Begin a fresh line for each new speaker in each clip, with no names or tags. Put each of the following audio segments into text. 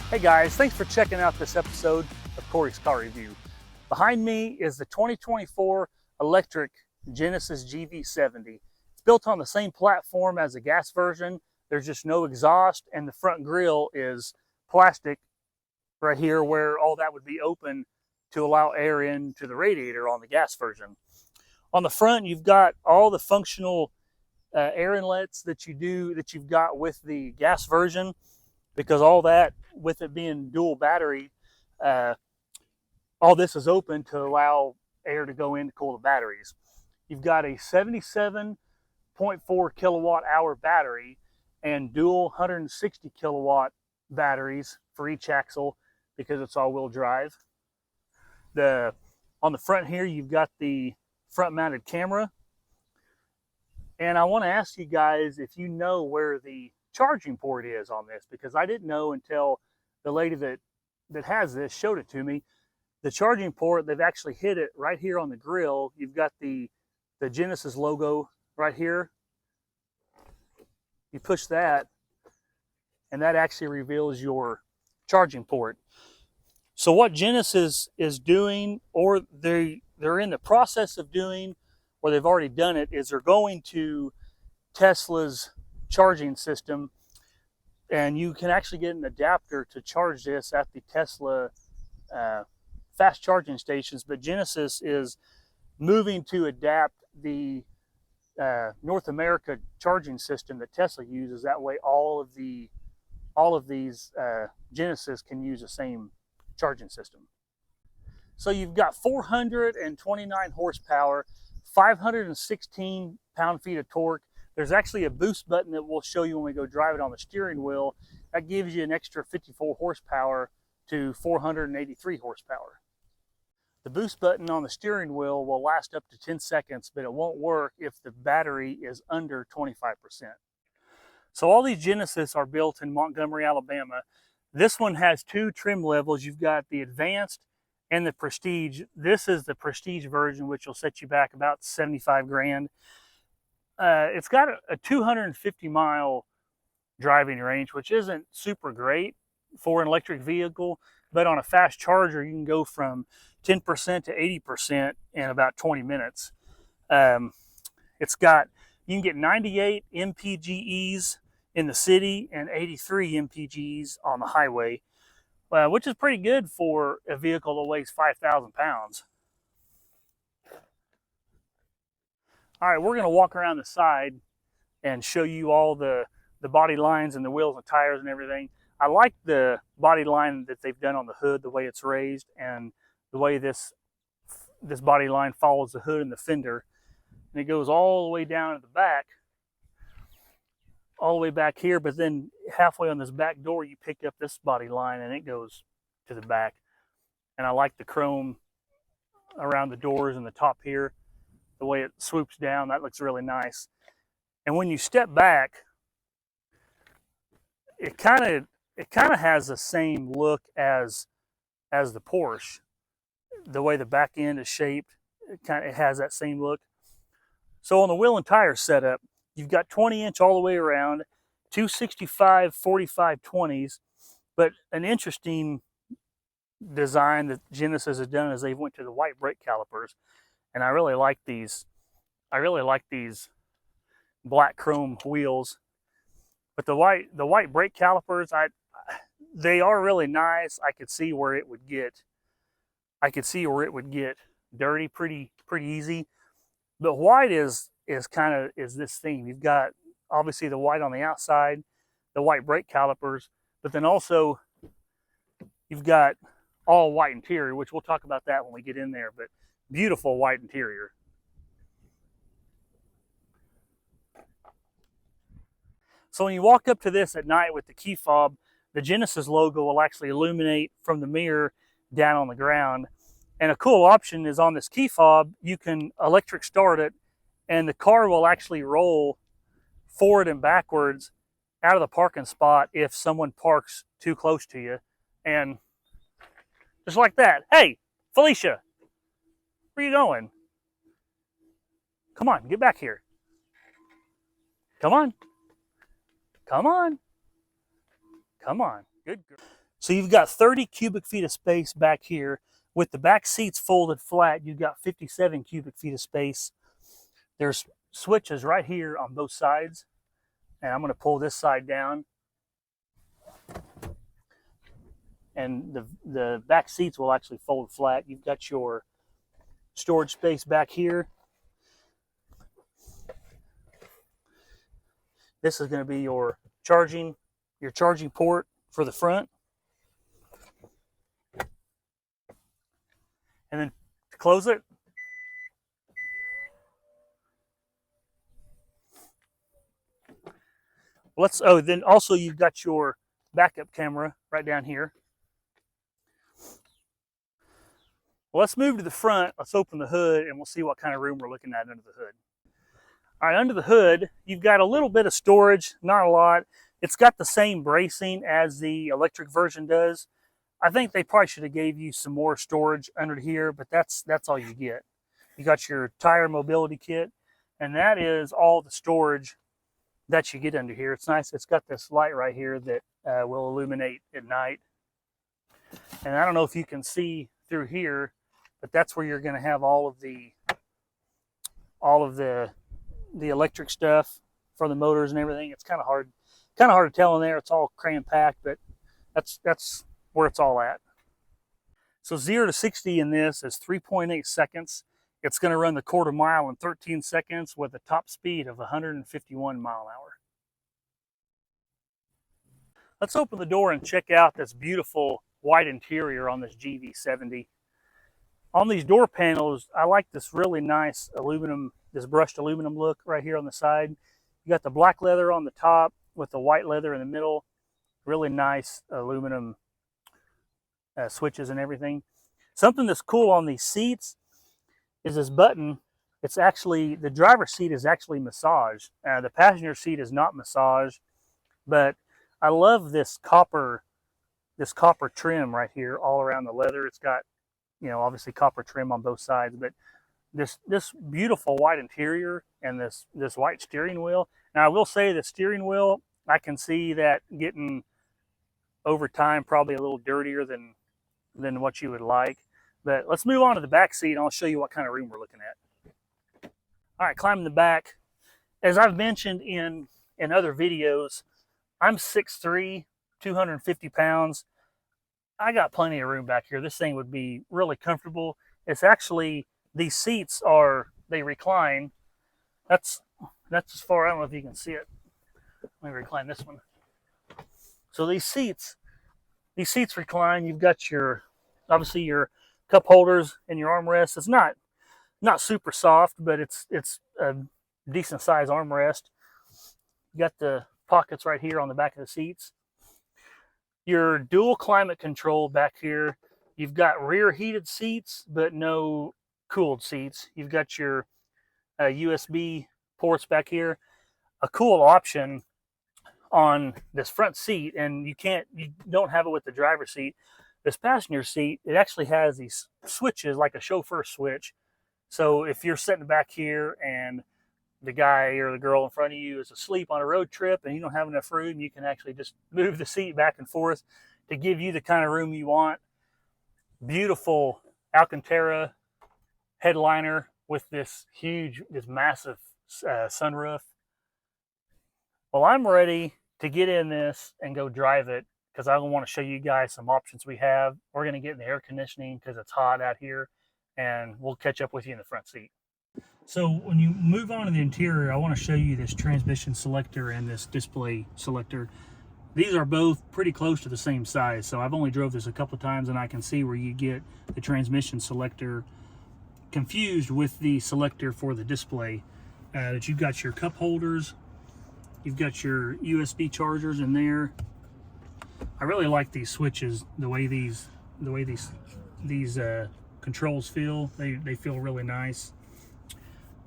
Hey guys, thanks for checking out this episode of Corey's Car Review. Behind me is the 2024 Electric Genesis GV70. It's built on the same platform as the gas version. There's just no exhaust, and the front grille is plastic right here where all that would be open to allow air into the radiator on the gas version. On the front, you've got all the functional air inlets that you've got with the gas version, because all that, with it being dual battery, all this is open to allow air to go in to cool the batteries. You've got a 77.4 kilowatt hour battery and dual 160 kilowatt batteries for each axle because it's all-wheel drive. On the front here, you've got the front-mounted camera. And I want to ask you guys if you know where the charging port is on this, because I didn't know until the lady that has this showed it to me. The charging port, they've actually hit it right here on the grill. You've got the Genesis logo right here. You push that, and that actually reveals your charging port. So what Genesis is doing, or they're in the process of doing, or they've already done it, is they're going to Tesla's charging system, and you can actually get an adapter to charge this at the Tesla fast charging stations. But Genesis is moving to adapt the North America charging system that Tesla uses. That way all of these Genesis can use the same charging system. So you've got 429 horsepower, 516 pound-feet of torque. There's actually a boost button that we'll show you when we go drive it on the steering wheel. That gives you an extra 54 horsepower to 483 horsepower. The boost button on the steering wheel will last up to 10 seconds, but it won't work if the battery is under 25%. So all these Genesis are built in Montgomery, Alabama. This one has two trim levels. You've got the Advanced and the Prestige. This is the Prestige version, which will set you back about 75 grand. It's got a 250-mile driving range, which isn't super great for an electric vehicle, but on a fast charger, you can go from 10% to 80% in about 20 minutes. You can get 98 mpges in the city and 83 mpges on the highway, which is pretty good for a vehicle that weighs 5,000 pounds. All right, we're going to walk around the side and show you all the body lines and the wheels and tires and everything. I like the body line that they've done on the hood, the way it's raised, and the way this body line follows the hood and the fender. And it goes all the way down to the back, all the way back here, but then halfway on this back door, you pick up this body line and it goes to the back. And I like the chrome around the doors and the top here, the way it swoops down. That looks really nice. And when you step back, it kind of has the same look as the Porsche. The way the back end is shaped, it has that same look. So on the wheel and tire setup, you've got 20-inch all the way around, 265 45 20s, but an interesting design that Genesis has done is they went to the white brake calipers, and I really like these. I really like these black chrome wheels, but the white brake calipers, they are really nice. I could see where it would get dirty pretty easy. But white is this theme. You've got obviously the white on the outside, the white brake calipers, but then also you've got all white interior, which we'll talk about that when we get in there, but beautiful white interior. So when you walk up to this at night with the key fob, the Genesis logo will actually illuminate from the mirror down on the ground. And a cool option is on this key fob, you can electric start it, and the car will actually roll forward and backwards out of the parking spot if someone parks too close to you. And just like that. Hey, Felicia, where are you going? Come on, get back here. Come on. Come on. Come on. Good girl. So you've got 30 cubic feet of space back here. With the back seats folded flat, you've got 57 cubic feet of space. There's switches right here on both sides. And I'm going to pull this side down. And the back seats will actually fold flat. You've got your storage space back here. This is going to be your charging port for the front. And then to close it, then also you've got your backup camera right down here. Well, let's move to the front. Let's open the hood and we'll see what kind of room we're looking at under the hood. All right, under the hood, you've got a little bit of storage, not a lot. It's got the same bracing as the electric version does. I think they probably should have gave you some more storage under here, but that's all you get. You got your tire mobility kit, and that is all the storage that you get under here. It's nice. It's got this light right here that will illuminate at night. And I don't know if you can see through here, but that's where you're going to have all of the electric stuff for the motors and everything. It's kind of hard to tell in there. It's all cram packed, but that's where it's all at. So 0 to 60 in this is 3.8 seconds. It's going to run the quarter mile in 13 seconds with a top speed of 151 mile an hour. Let's open the door and check out this beautiful white interior on this GV70. On these door panels, I like this really nice aluminum, this brushed aluminum look right here on the side. You got the black leather on the top with the white leather in the middle. Really nice aluminum switches and everything. Something that's cool on these seats is this button. It's actually, the driver's seat is actually massaged. The passenger seat is not massaged, but I love this copper trim right here all around the leather. It's got, obviously copper trim on both sides, but this beautiful white interior and this white steering wheel. Now I will say the steering wheel, I can see that getting over time probably a little dirtier than what you would like. But let's move on to the back seat and I'll show you what kind of room we're looking at. All right, climbing the back. As I've mentioned in other videos, I'm 6'3", 250 pounds. I got plenty of room back here. This thing would be really comfortable. It's actually, these seats they recline. That's as far, I don't know if you can see it. Let me recline this one. So these seats recline. You've got obviously your cup holders and your armrest. It's not super soft, but it's a decent size armrest. You got the pockets right here on the back of the seats. Your dual climate control back here. You've got rear heated seats, but no cooled seats. You've got your USB ports back here. A cool option on this front seat, and you don't have it with the driver's seat. This passenger seat, it actually has these switches like a chauffeur switch. So if you're sitting back here and the guy or the girl in front of you is asleep on a road trip and you don't have enough room, you can actually just move the seat back and forth to give you the kind of room you want. Beautiful Alcantara headliner with this massive sunroof. Well, I'm ready to get in this and go drive it because I want to show you guys some options we have. We're going to get in the air conditioning because it's hot out here, and we'll catch up with you in the front seat. So when you move on to the interior, I want to show you this transmission selector and this display selector. These are both pretty close to the same size, so I've only drove this a couple of times and I can see where you get the transmission selector confused with the selector for the display. That you've got your cup holders, you've got your USB chargers in there. I really like these switches, the way these controls feel. They feel really nice.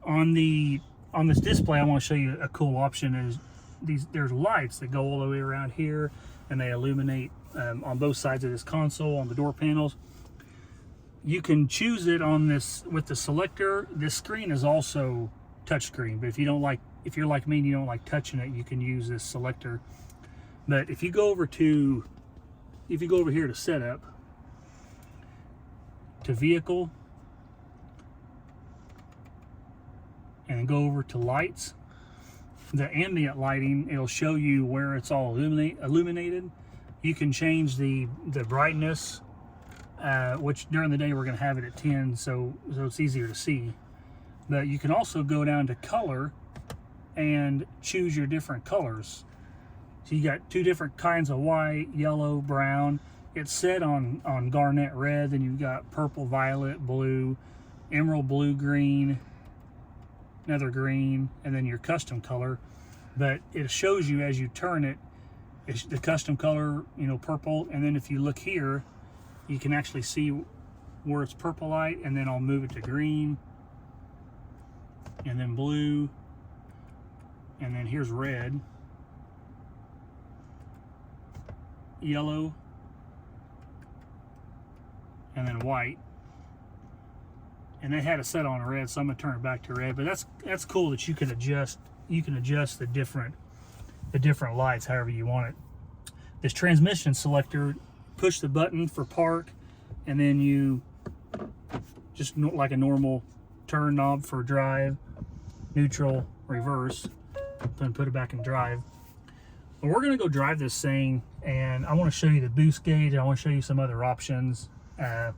On this display, I want to show you a cool option. Is there's lights that go all the way around here, and they illuminate on both sides of this console, on the door panels. You can choose it on this with the selector. This screen is also touchscreen, but if you're like me and you don't like touching it, you can use this selector. But if you go over to if you go over here to setup, to vehicle, and go over to lights, the ambient lighting, it'll show you where it's all illuminated. You can change the brightness, which during the day we're going to have it at 10, so it's easier to see. But you can also go down to color and choose your different colors. So you got two different kinds of white, yellow, brown. It's set on garnet red, then you've got purple, violet, blue, emerald blue, green, another green, and then your custom color. But it shows you as you turn it, it's the custom color, you know, purple. And then if you look here, you can actually see where it's purple light, and then I'll move it to green, and then blue, and then here's red, yellow, and then white. And they had it set on red, so I'm gonna turn it back to red. But that's cool that you can adjust the different lights however you want it. This transmission selector, push the button for park, and then you just like a normal turn knob for drive, neutral, reverse, then put it back in drive. But we're gonna go drive this thing, and I want to show you the boost gauge. I want to show you some other options, and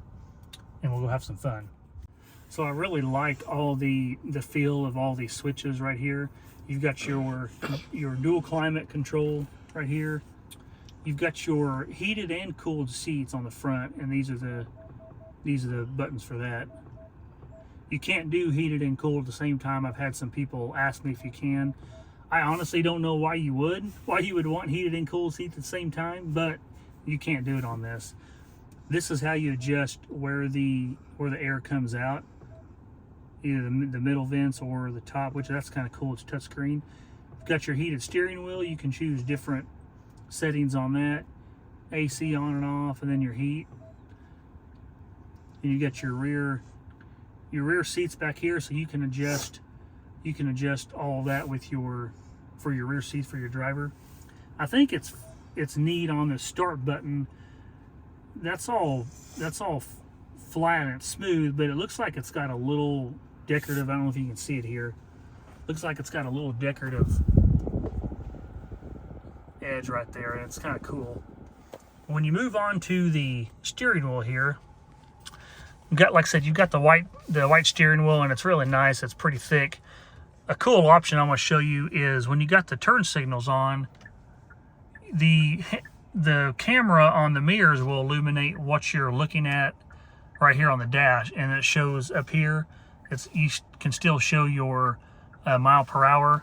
we'll go have some fun. So I really like all the feel of all these switches right here. You've got your dual climate control right here. You've got your heated and cooled seats on the front, and these are the buttons for that. You can't do heated and cooled at the same time. I've had some people ask me if you can. I honestly don't know why you would want heated and cooled seats at the same time, but you can't do it on this. This is how you adjust where the air comes out, either the middle vents or the top, which that's kind of cool. It's touchscreen. You've got your heated steering wheel. You can choose different settings on that, AC on and off, and then your heat. And you got your rear seats back here, so you can adjust all that with for your rear seats for your driver. I think it's neat on the start button. That's all flat and smooth, but it looks like it's got a little decorative, I don't know if you can see it here. Looks like it's got a little decorative edge right there, and it's kind of cool. When you move on to the steering wheel here, you've got, like I said, you've got the white steering wheel, and it's really nice. It's pretty thick. A cool option I want to show you is when you got the turn signals on, the camera on the mirrors will illuminate what you're looking at right here on the dash, and it shows up here. You can still show your mile per hour,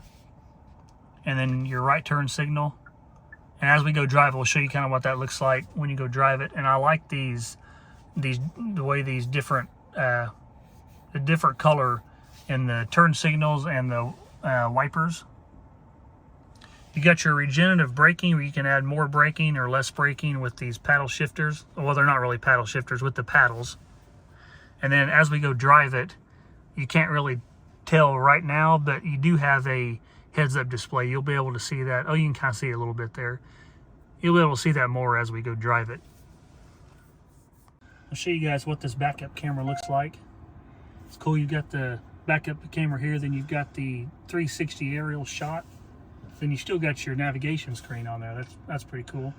and then your right turn signal. And as we go drive, we'll show you kind of what that looks like when you go drive it. And I like the way these different the different color in the turn signals and the wipers. You got your regenerative braking, where you can add more braking or less braking with these paddle shifters. Well, they're not really paddle shifters, with the paddles. And then as we go drive it, you can't really tell right now, but you do have a heads-up display. You'll be able to see that. Oh, you can kind of see it a little bit there. You'll be able to see that more as we go drive it. I'll show you guys what this backup camera looks like. It's cool. You've got the backup camera here, then you've got the 360 aerial shot. Then you still got your navigation screen on there. That's pretty cool.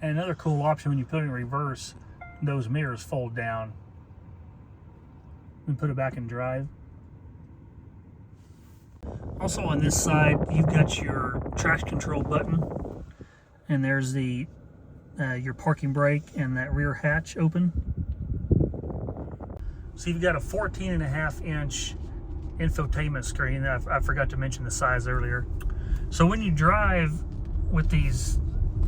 And another cool option, when you put it in reverse, those mirrors fold down. And put it back in drive. Also on this side, you've got your traction control button, and there's the your parking brake and that rear hatch open. So you've got a 14.5-inch infotainment screen. I forgot to mention the size earlier. So when you drive with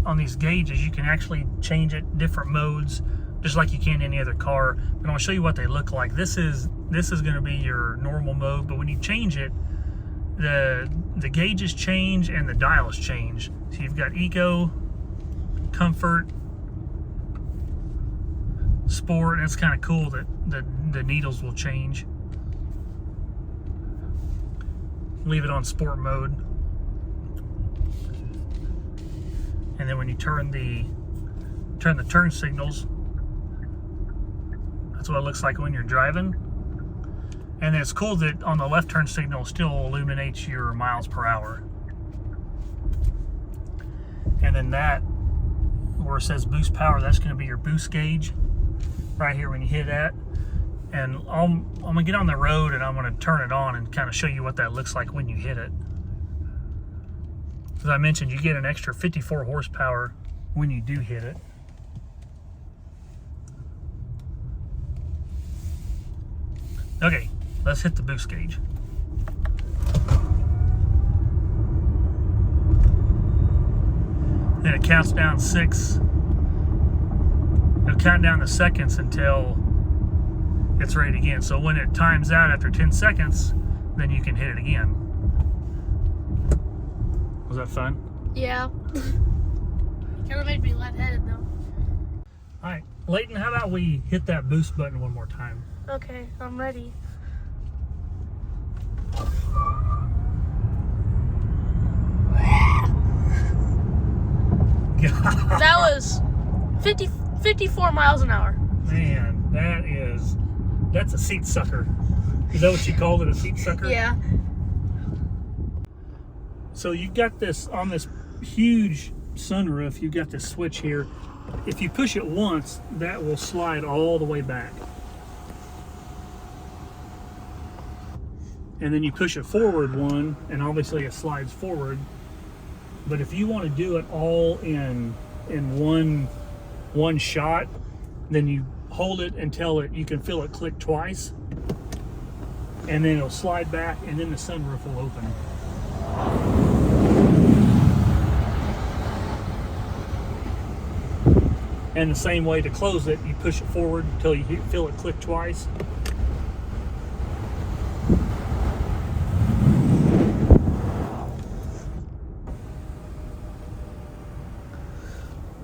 on these gauges, you can actually change it different modes, just like you can in any other car. But I'll show you what they look like. This is going to be your normal mode, but when you change it, the gauges change and the dials change. So you've got eco, comfort, sport, and it's kind of cool that the needles will change. Leave it on sport mode. And then when you turn the turn signals, that's what it looks like when you're driving. And it's cool that on the left turn signal still illuminates your miles per hour. And then that, where it says boost power, that's going to be your boost gauge right here when you hit that. And I'm going to get on the road and I'm going to turn it on and kind of show you what that looks like when you hit it. As I mentioned, you get an extra 54 horsepower when you do hit it. Okay, let's hit the boost gauge. Then it counts down 6. It'll count down the seconds until it's ready again. So when it times out after 10 seconds, then you can hit it again. Was that fun?
Yeah. Kind of made me lightheaded though.
Alright, Layton, how about we hit that boost button one more time?
Okay, I'm ready. That was 54 miles an hour.
Man, that's a seat sucker. Is that what you called it, a seat sucker?
Yeah.
So you've got this, on this huge sunroof, you've got this switch here. If you push it once, that will slide all the way back. And then you push it forward one, and obviously it slides forward. But if you want to do it all in one shot, then you hold it until you can feel it click twice, and then it'll slide back, and then the sunroof will open. And the same way to close it, you push it forward until you feel it click twice.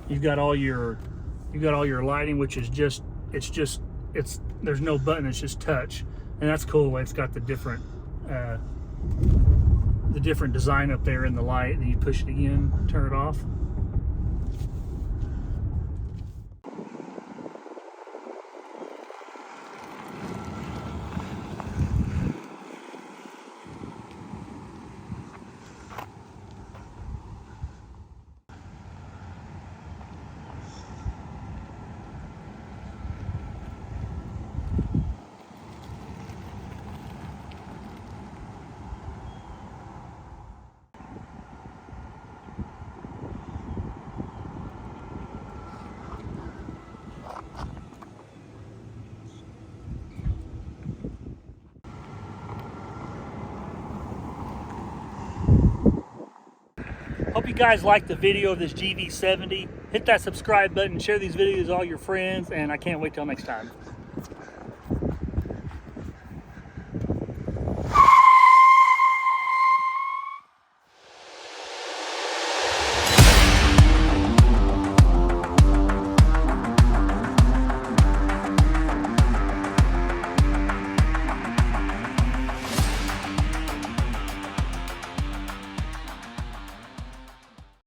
You've got all your lighting, which is there's no button, it's just touch, and that's cool. It's got the different design up there in the light, and you push it again, turn it off. Hope you guys liked the video of this GV70. Hit that subscribe button, share these videos with all your friends, and I can't wait till next time.